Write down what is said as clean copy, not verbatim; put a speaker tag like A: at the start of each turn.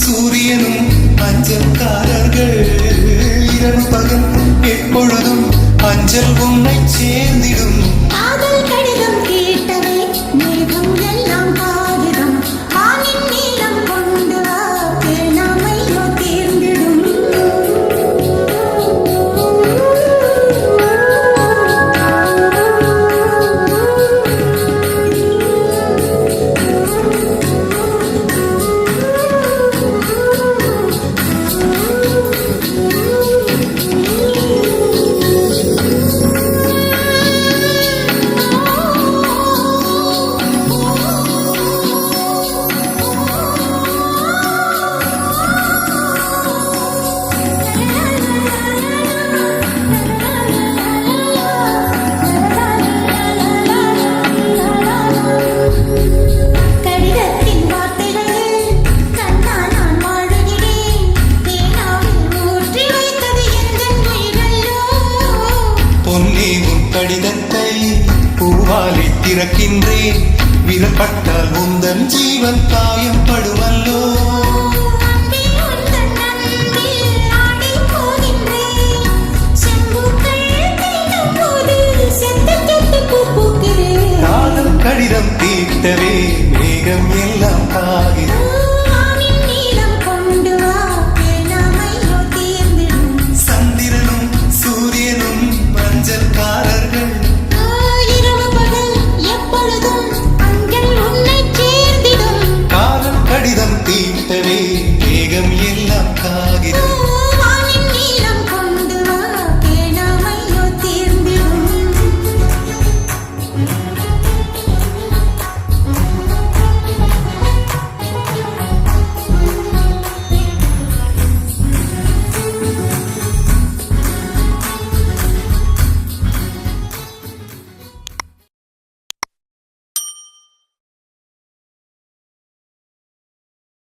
A: சூரியனும் அஞ்சல்காரர்கள் இரவு பகல் எப்பொழுதும் அஞ்சல் உன்னை சேர்ந்திடும்
B: காதல் கடிதம் கேட்டவே மேகம் எல்லாம் காகிதம் வானின் நீளம் கொண்டு வா பேணாமையோ தேர்ந்திடும் கடிதத்தின் வார்த்தைகள் கண்ணால் நான் வாழுகிறேன் தேனாவில் ஊற்றி வைத்தது எந்தன் உயிரல்லோ
A: பொன்னே உன் கடிதத்தை பூவாலை திறக்கின்றேன் விரப்பட்டால் உந்தன் ஜீவன் காயம் படுவல்லோ
B: அன்பே உந்தன் அன்பில் ஆடி போகின்றேன் செம்பூக்கள் தேடும் போது செத்து செத்து பூ பூக்கிறேன்
A: காதல் கடிதம் தீட்டவே மேகம் எல்லாம் காகிதம்
B: வானின் நீளம் கொண்டு வா பேணாமையோ தேர்ந்திடும்
A: சந்திரனும் சூரியனும் மஞ்சள்காரர்கள்
B: இரவு பகல் எப்பொழுதும் அஞ்சல் உன்னை சேர்ந்திடும்
A: காதல் கடிதம் தீட்டவே மேகம் எல்லாம் காகிதம்